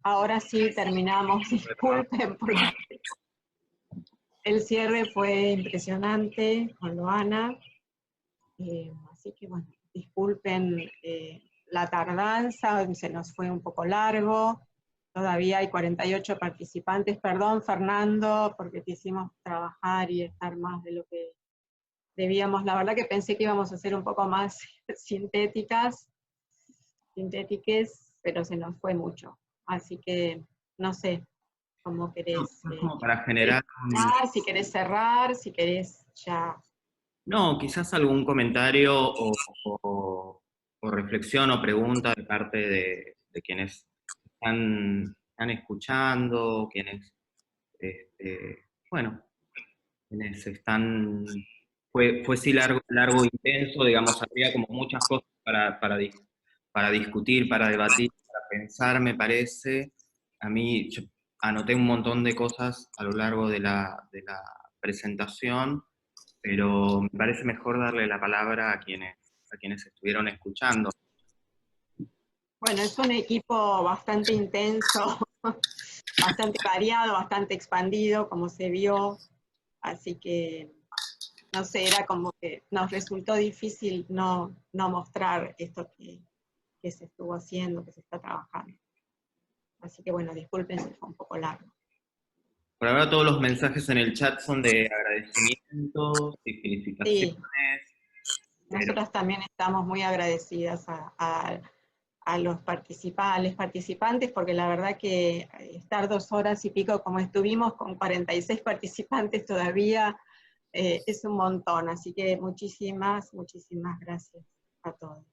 Ahora sí terminamos, disculpen, porque el cierre fue impresionante con Loana, así que bueno, disculpen la tardanza, se nos fue un poco largo, todavía hay 48 participantes, perdón Fernando, porque te hicimos trabajar y estar más de lo que debíamos, la verdad que pensé que íbamos a ser un poco más sintéticas, pero se nos fue mucho, así que no sé, cómo No, querés, es como para querés generar terminar, si querés cerrar, si querés ya. no, quizás algún comentario o reflexión o pregunta de parte de quienes están escuchando, quienes, bueno, quienes están, fue sí largo, largo, intenso, digamos, habría como muchas cosas para discutir, para debatir, para pensar, me parece. A mí, yo anoté un montón de cosas a lo largo de la presentación, pero me parece mejor darle la palabra a quienes estuvieron escuchando. Bueno, es un equipo bastante intenso, bastante variado, bastante expandido, como se vio, así que, no sé, era como que nos resultó difícil no mostrar esto que se estuvo haciendo, que se está trabajando. Así que bueno, disculpen si fue un poco largo. Por ahora todos los mensajes en el chat son de agradecimientos y felicitaciones, Sí, pero nosotros también estamos muy agradecidas a los participantes, porque la verdad que estar 2 horas y pico como estuvimos con 46 participantes todavía es un montón, así que muchísimas gracias a todos.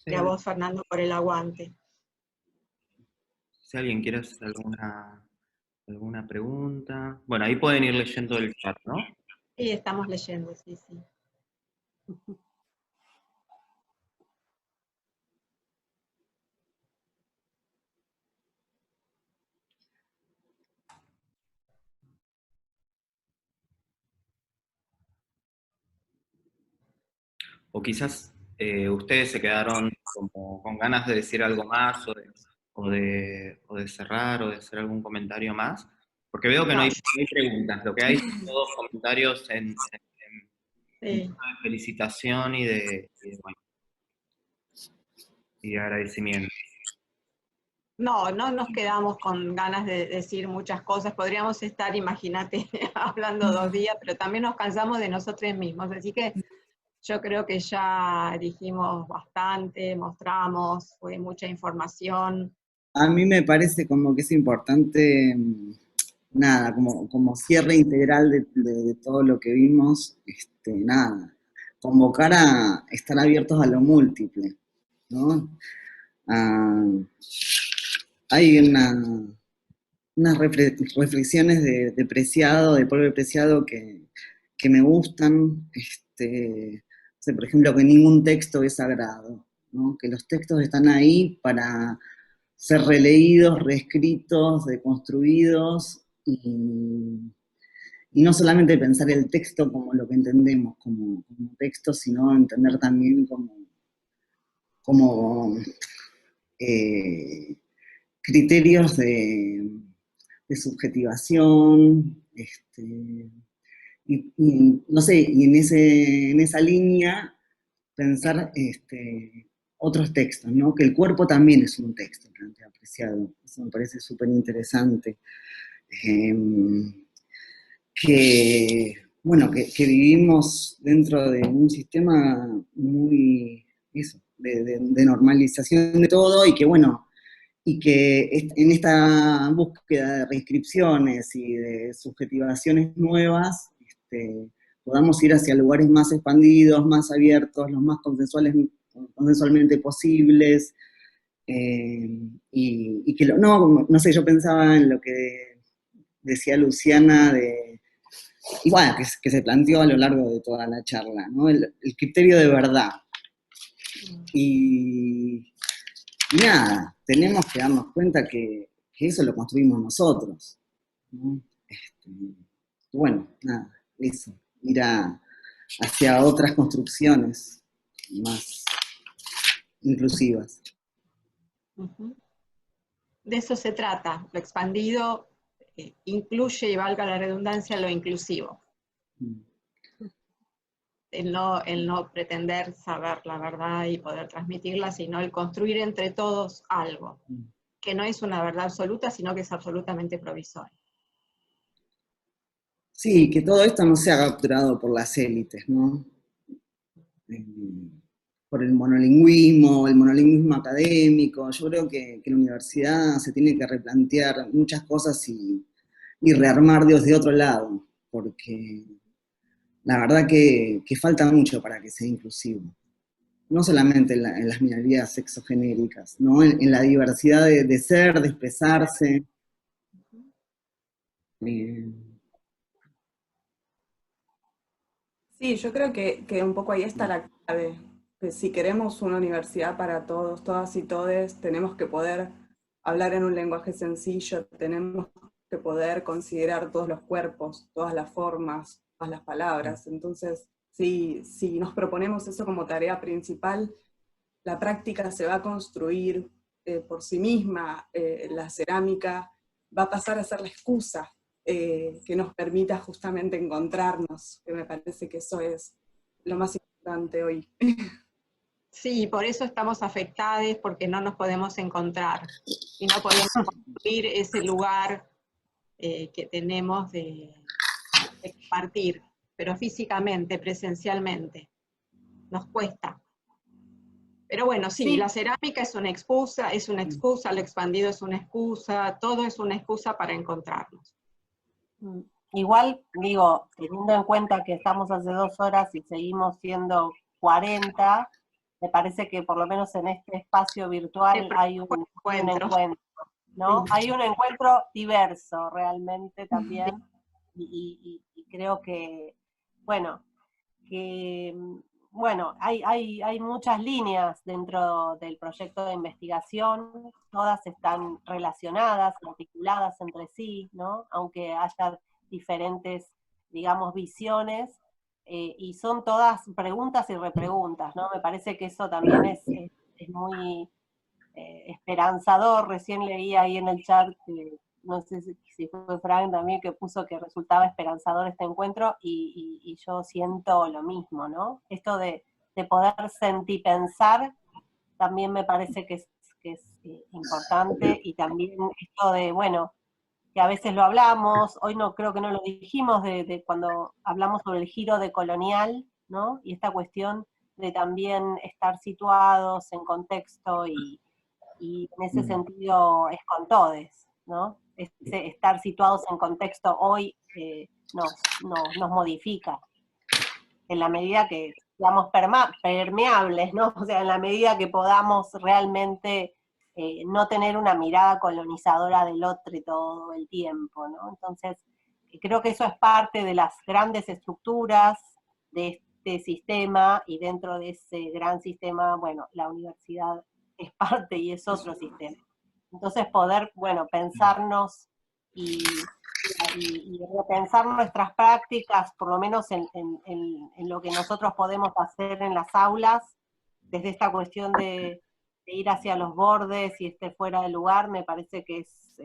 Y a vos, Fernando, por el aguante. si alguien quiere hacer alguna pregunta. Bueno, ahí pueden ir leyendo el chat, ¿no? Sí, estamos leyendo, sí, sí. O quizás ustedes se quedaron como con ganas de decir algo más o de cerrar o de hacer algún comentario más, porque veo que no No, hay, no hay preguntas, lo que hay son todos comentarios en sí. tono de felicitación bueno, y de agradecimiento. No nos quedamos con ganas de decir muchas cosas. Podríamos estar, imagínate, hablando 2 días, pero también nos cansamos de nosotros mismos. Así que yo creo que ya dijimos bastante, mostramos, fue mucha información. A mí me parece como que es importante, nada, como cierre integral de todo lo que vimos, nada, convocar a estar abiertos a lo múltiple, ¿no? Ah, hay unas reflexiones de Preciado, de Pablo Preciado, que me gustan, o sea, por ejemplo, que ningún texto es sagrado, ¿no? Que los textos están ahí para ser releídos, reescritos, deconstruidos, y no solamente pensar el texto como lo que entendemos como texto, sino entender también como eh, criterios de subjetivación, no sé, y en esa línea pensar otros textos, ¿no? Que el cuerpo también es un texto, plantea Preciado. Eso me parece súper interesante. Bueno, que vivimos dentro de un sistema muy, eso, de normalización de todo, y que bueno, y que en esta búsqueda de reinscripciones y de subjetivaciones nuevas, podamos ir hacia lugares más expandidos, más abiertos, los más consensualmente posibles, y que no sé, yo pensaba en lo que decía Luciana y bueno, que se planteó a lo largo de toda la charla, ¿no? El criterio de verdad. Y nada, tenemos que darnos cuenta que eso lo construimos nosotros, ¿no? Bueno, nada, eso, ir hacia otras construcciones más inclusivas. Ujú. De eso se trata. Lo expandido incluye, y valga la redundancia, lo inclusivo. El no pretender saber la verdad y poder transmitirla, sino el construir entre todos algo, que no es una verdad absoluta, sino que es absolutamente provisoria. Sí, que todo esto no sea capturado por las élites, ¿no? Por el monolingüismo académico. Yo creo que la universidad se tiene que replantear muchas cosas y rearmar desde otro lado, porque la verdad que falta mucho para que sea inclusivo. No solamente en las minorías sexogenéricas, ¿no? En la diversidad de ser, de expresarse. Eh, Sí, yo creo que un poco ahí está la clave, que si queremos una universidad para todos, todas y todes, tenemos que poder hablar en un lenguaje sencillo, tenemos que poder considerar todos los cuerpos, todas las formas, todas las palabras. Entonces, si nos proponemos eso como tarea principal, la práctica se va a construir por sí misma, la cerámica va a pasar a ser la excusa que nos permita justamente encontrarnos, que me parece que eso es lo más importante hoy. Sí, por eso estamos afectados, porque no nos podemos encontrar y no podemos construir ese lugar que tenemos de compartir, pero físicamente, presencialmente, nos cuesta. Pero bueno, sí, la cerámica es una excusa, lo expandido es una excusa, todo es una excusa para encontrarnos. Igual, digo, teniendo en cuenta que estamos hace 2 horas y seguimos siendo 40, me parece que por lo menos en este espacio virtual hay un encuentro, ¿no? Sí. Hay un encuentro diverso realmente también, y creo que, bueno, hay muchas líneas dentro del proyecto de investigación, todas están relacionadas, articuladas entre sí, ¿no? Aunque haya diferentes, digamos, visiones, y son todas preguntas y repreguntas, ¿no? Me parece que eso también es muy esperanzador. Recién leí ahí en el chat que no sé si fue Frank también que puso que resultaba esperanzador este encuentro, y yo siento lo mismo, ¿no? Esto de poder sentir, pensar, también me parece que es importante, y también esto de, bueno, que a veces lo hablamos, hoy no creo que no lo dijimos, de cuando hablamos sobre el giro decolonial, ¿no? Y esta cuestión de también estar situados en contexto, y en ese sentido es con todes, ¿no? Estar situados en contexto hoy nos modifica, en la medida que seamos permeables, ¿no? O sea, en la medida que podamos realmente no tener una mirada colonizadora del otro todo el tiempo, ¿no? Entonces, creo que eso es parte de las grandes estructuras de este sistema, y dentro de ese gran sistema, bueno, la universidad es parte y es otro sistema. Entonces, poder, bueno, pensarnos y repensar nuestras prácticas, por lo menos en lo que nosotros podemos hacer en las aulas, desde esta cuestión de ir hacia los bordes y esté fuera del lugar, me parece que es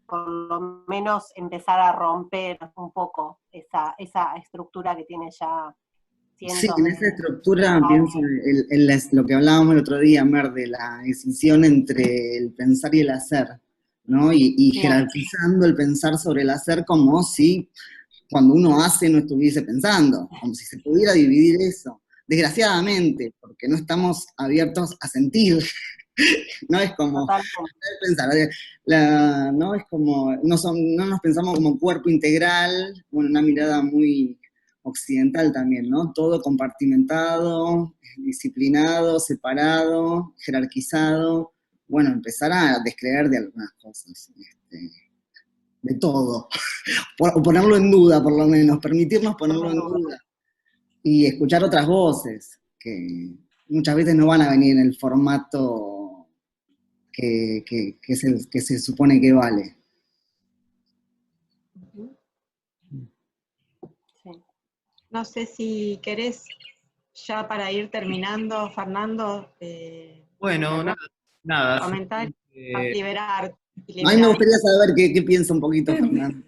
por lo menos empezar a romper un poco esa estructura que tiene ya Sí, cientos en de esa estructura años. pienso en lo que hablábamos el otro día, Mer, de la decisión entre el pensar y el hacer, ¿no? Y jerarquizando el pensar sobre el hacer como si cuando uno hace no estuviese pensando, como si se pudiera dividir eso. Desgraciadamente, porque no estamos abiertos a sentir, no es como pensar, no es como, no nos pensamos como cuerpo integral, bueno, una mirada muy occidental también, ¿no? Todo compartimentado, disciplinado, separado, jerarquizado, bueno, empezar a descreer de algunas cosas, de todo, o ponerlo en duda por lo menos, permitirnos ponerlo en duda, y escuchar otras voces, que muchas veces no van a venir en el formato que es el que se supone que vale. Sí. No sé si querés, ya para ir terminando, Fernando. Bueno, nada, Nada, Comentarios a simplemente, liberar. A mí me gustaría saber qué piensa un poquito Fernanda.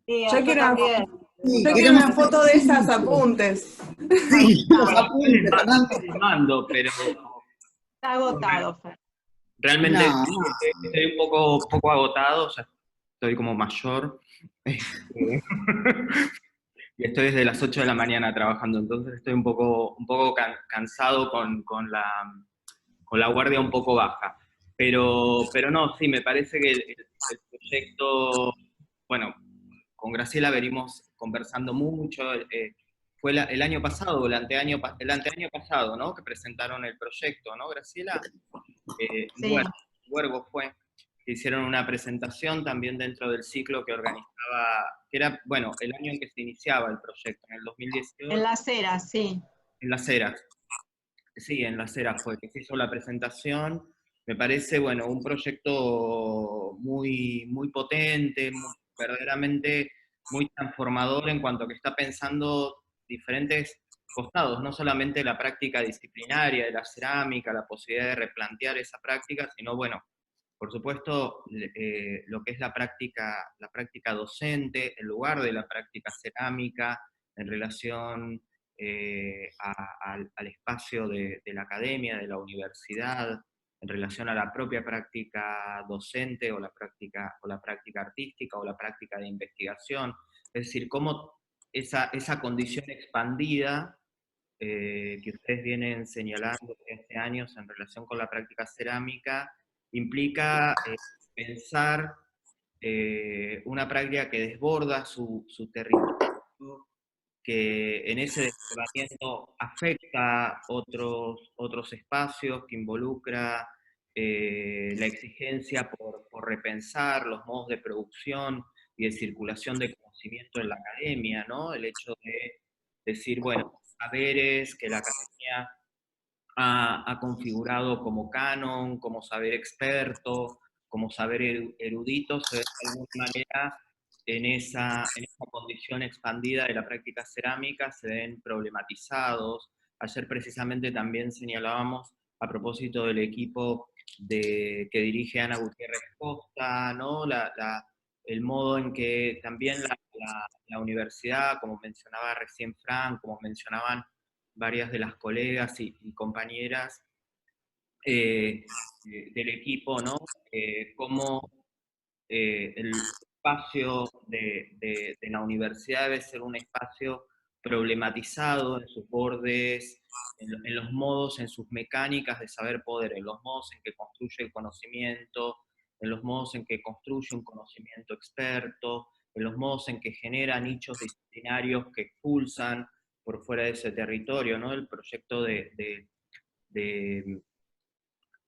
Sí, Yo yo quiero, también. Sí, yo quiero queremos una foto de esas apuntes. Sí, los bueno, apuntes, Fernanda. les mando, pero Está agotado, Fer. realmente No, estoy un poco agotado, ya estoy como mayor. Este, y estoy desde las 8 de la mañana trabajando, entonces estoy un poco cansado con la guardia un poco baja. Pero no, sí, me parece que el proyecto, bueno, con Graciela venimos conversando mucho, fue el año pasado, o el anteaño pasado, ¿no? Que presentaron el proyecto, ¿no, Graciela? Sí, Bueno, Huergo fue, que hicieron una presentación también dentro del ciclo que organizaba, que era, bueno, el año en que se iniciaba el proyecto, en el 2018, en Las Heras, sí. en Las Heras. Sí, en Las Heras fue que se hizo la presentación. Me parece, bueno, un proyecto muy potente, verdaderamente muy transformador en cuanto a que está pensando diferentes costados, no solamente la práctica disciplinaria de la cerámica, la posibilidad de replantear esa práctica, sino, bueno, por supuesto, lo que es la práctica docente, el lugar de la práctica cerámica en relación al espacio de la academia, de la universidad, en relación a la propia práctica docente o la práctica artística o la práctica de investigación. Es decir, cómo esa condición expandida que ustedes vienen señalando desde hace años en relación con la práctica cerámica implica pensar una práctica que desborda su territorio, que en ese desbordamiento afecta otros espacios, que involucra la exigencia por repensar los modos de producción y de circulación de conocimiento en la academia, ¿no? El hecho de decir, bueno, saberes que la academia ha configurado como canon, como saber experto, como saber erudito, se ve de alguna manera en esa condición expandida de la práctica cerámica, se ven problematizados. Ayer precisamente también señalábamos a propósito del equipo que dirige Ana Gutiérrez Costa, ¿no? El modo en que también la universidad, como mencionaba recién Fran, como mencionaban varias de las colegas y compañeras del equipo, ¿no? Cómo el espacio de la universidad debe ser un espacio problematizado en sus bordes, en los modos, en sus mecánicas de saber poder, en los modos en que construye el conocimiento, en los modos en que construye un conocimiento experto, en los modos en que genera nichos disciplinarios que expulsan por fuera de ese territorio, ¿no? El proyecto de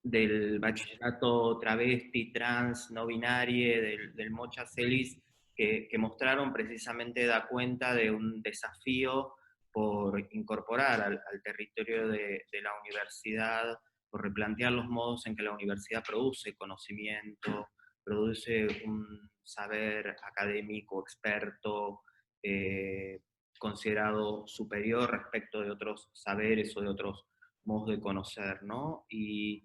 del bachillerato travesti, trans, no binario, del Mocha Celis, que mostraron precisamente da cuenta de un desafío por incorporar al territorio de la universidad, por replantear los modos en que la universidad produce conocimiento, produce un saber académico, experto, considerado superior respecto de otros saberes o de otros modos de conocer, ¿no? Y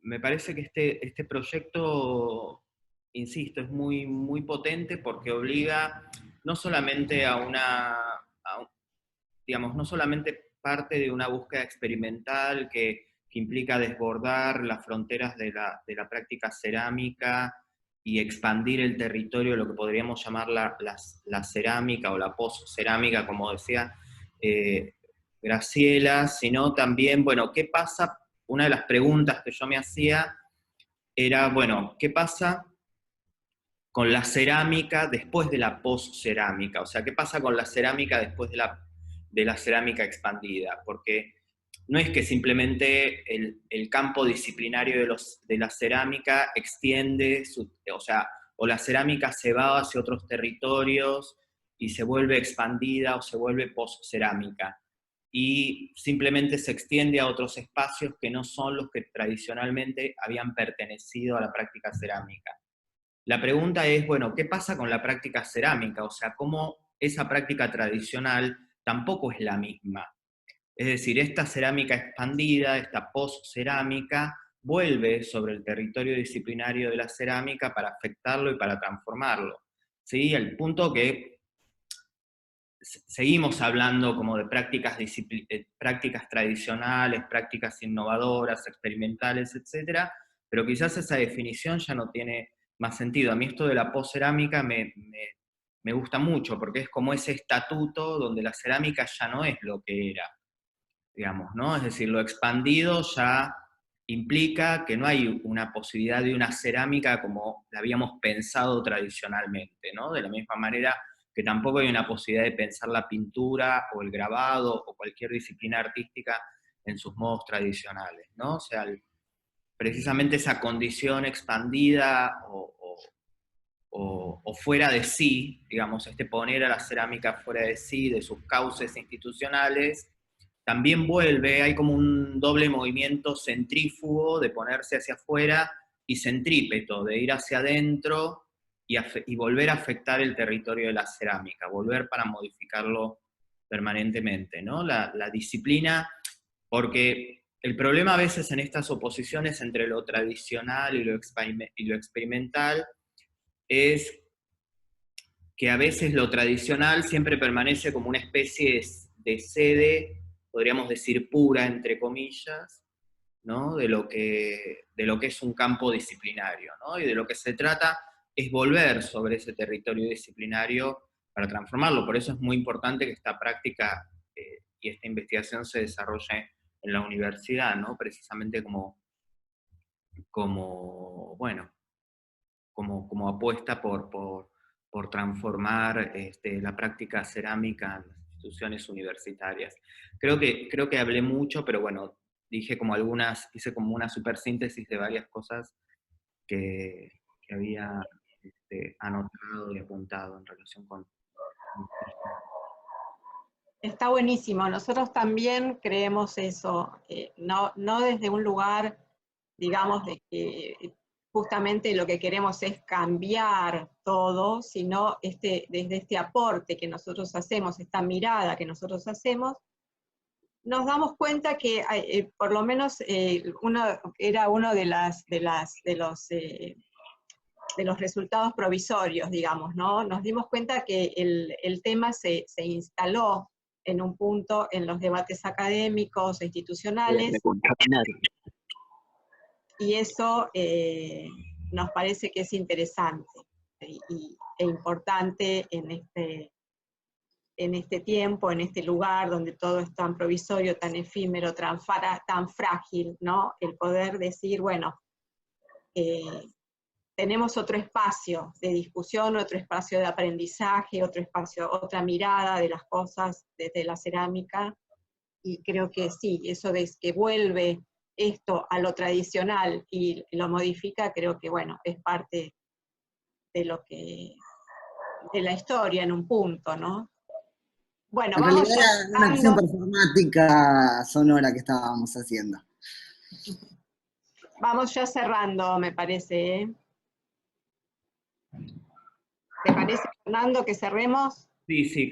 me parece que este proyecto, insisto, es muy potente porque obliga no solamente digamos, no solamente parte de una búsqueda experimental que implica desbordar las fronteras de la práctica cerámica y expandir el territorio, lo que podríamos llamar la cerámica o la post-cerámica, como decía Graciela, sino también, bueno, ¿qué pasa? Una de las preguntas que yo me hacía era, bueno, ¿qué pasa con la cerámica después de la post-cerámica? O sea, ¿qué pasa con la cerámica después de la cerámica expandida? Porque no es que simplemente el campo disciplinario de la cerámica extiende, o sea, o la cerámica se va hacia otros territorios y se vuelve expandida o se vuelve post-cerámica y simplemente se extiende a otros espacios que no son los que tradicionalmente habían pertenecido a la práctica cerámica. La pregunta es, bueno, ¿qué pasa con la práctica cerámica? O sea, ¿cómo esa práctica tradicional tampoco es la misma? Es decir, esta cerámica expandida, esta post-cerámica, vuelve sobre el territorio disciplinario de la cerámica para afectarlo y para transformarlo. ¿Sí? El punto que seguimos hablando como de prácticas tradicionales, prácticas innovadoras, experimentales, etc., pero quizás esa definición ya no tiene más sentido. A mí esto de la poscerámica me gusta mucho, porque es como ese estatuto donde la cerámica ya no es lo que era, digamos, ¿no? Es decir, lo expandido ya implica que no hay una posibilidad de una cerámica como la habíamos pensado tradicionalmente, ¿no? De la misma manera que tampoco hay una posibilidad de pensar la pintura o el grabado o cualquier disciplina artística en sus modos tradicionales, ¿no? O sea, precisamente esa condición expandida o fuera de sí, digamos, poner a la cerámica fuera de sí, de sus cauces institucionales, también vuelve, hay como un doble movimiento centrífugo de ponerse hacia afuera y centrípeto, de ir hacia adentro y volver a afectar el territorio de la cerámica, volver para modificarlo permanentemente, ¿no? La disciplina, porque el problema a veces en estas oposiciones entre lo tradicional y lo experimental es que a veces lo tradicional siempre permanece como una especie de sede, podríamos decir pura, entre comillas, ¿no? de lo que es un campo disciplinario, ¿no? Y de lo que se trata es volver sobre ese territorio disciplinario para transformarlo. Por eso es muy importante que esta práctica y esta investigación se desarrolle en la universidad, ¿no? Precisamente como apuesta por transformar la práctica cerámica en las instituciones universitarias. Creo que hablé mucho, pero bueno, hice como una supersíntesis de varias cosas que había anotado y apuntado en relación con... Está buenísimo. Nosotros también creemos eso, no desde un lugar, digamos, de que justamente lo que queremos es cambiar todo, sino desde este aporte que nosotros hacemos, esta mirada que nosotros hacemos, nos damos cuenta que por lo menos era uno de los resultados provisorios, digamos, ¿no? Nos dimos cuenta que el tema se instaló en un punto en los debates académicos e institucionales, y eso nos parece que es interesante e importante en este tiempo, en este lugar donde todo es tan provisorio, tan efímero, tan frágil, ¿no? El poder decir, bueno, tenemos otro espacio de discusión, otro espacio de aprendizaje, otro espacio, otra mirada de las cosas desde la cerámica, y creo que sí, eso de que vuelve esto a lo tradicional y lo modifica, creo que bueno, es parte de la historia en un punto, ¿no? Bueno, en vamos realidad ya era una acción performática sonora que estábamos haciendo. Vamos ya cerrando, me parece, ¿eh? ¿Te parece, Fernando, que cerremos? Sí,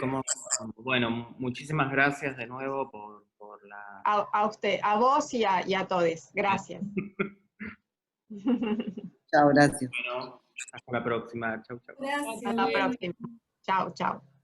bueno, muchísimas gracias de nuevo por la... A usted, a vos y a todos. Gracias. Chao, gracias. Bueno, hasta la próxima. Chau, chau. Gracias. Hasta la próxima. Chao, chao.